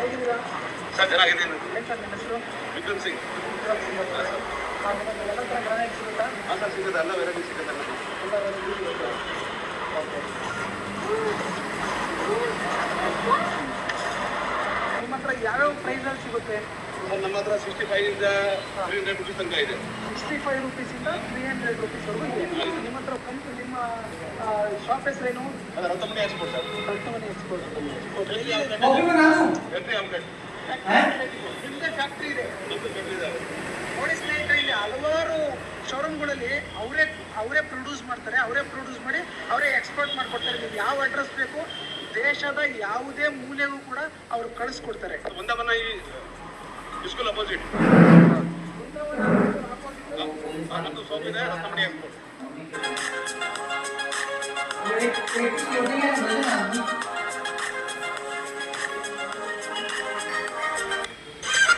ಹೇಗಿದ್ದೀರಾ ಸರ್? ಚೆನ್ನಾಗಿದ್ದೀನಿ. ಏನು ಸರ್ ನಿಮ್ಮ ಹೆಸರು? ವಿಕ್ರಮ್ ಸಿಂಗ್. ಎಲ್ಲ ಥರ ಗ್ರಾನೈಟ್ ಸಿಗುತ್ತಾ? ಹಾಂ ಸರ್, ಸಿಗುತ್ತೆ. ಎಲ್ಲ ವೆರೈಟಿ ಸಿಗುತ್ತೆ. ಎಲ್ಲ ವೆರೈಟಿ ಸಿಗುತ್ತೆ. ಓಕೆ. ನಿಮ್ಮ ಹತ್ರ ಯಾವ್ಯಾವ ಪ್ರೈಸಲ್ಲಿ ಸಿಗುತ್ತೆ? ಸರ್ ನಮ್ಮ ಹತ್ರ 65 ಇಂದ 300 ರುಪೀಸ್ ತನಕ ಇದೆ. 65 ರೂಪೀಸಿಂದ 300 ರೂಪೀಸ್ವರೆಗೂ ಇದೆ. ನಿಮ್ಮ ಹತ್ರ ನಿಮ್ಮ ಶಾಪ್ ಹೆಸರೇನು? ಅದು Ratnamani export sir. Ratnamani export. Factory outlet. ನಿಮ್ಮದೇ ಫ್ಯಾಕ್ಟ್ರಿ ಇದೆ? ಫ್ಯಾಕ್ಟ್ರಿ ಇದೆ. ನೋಡಿ ಸ್ನೇಹಿತರೆ, ಇಲ್ಲಿ ಹಲವಾರು ಶೋರೂಮ್ಗಳಲ್ಲಿ ಅವರೇ ಪ್ರೊಡ್ಯೂಸ್ ಮಾಡ್ತಾರೆ, ಅವರೇ ಪ್ರೊಡ್ಯೂಸ್ ಮಾಡಿ ಅವರೇ ಎಕ್ಸ್ಪೋರ್ಟ್ ಮಾಡಿಕೊಡ್ತಾರೆ. ನೀವು ಯಾವ ಅಡ್ರೆಸ್ ಬೇಕು ದೇಶದ ಯಾವುದೇ ಮೂಲೆಗೂ ಕೂಡ ಅವರು ಕಳಿಸ್ಕೊಡ್ತಾರೆ.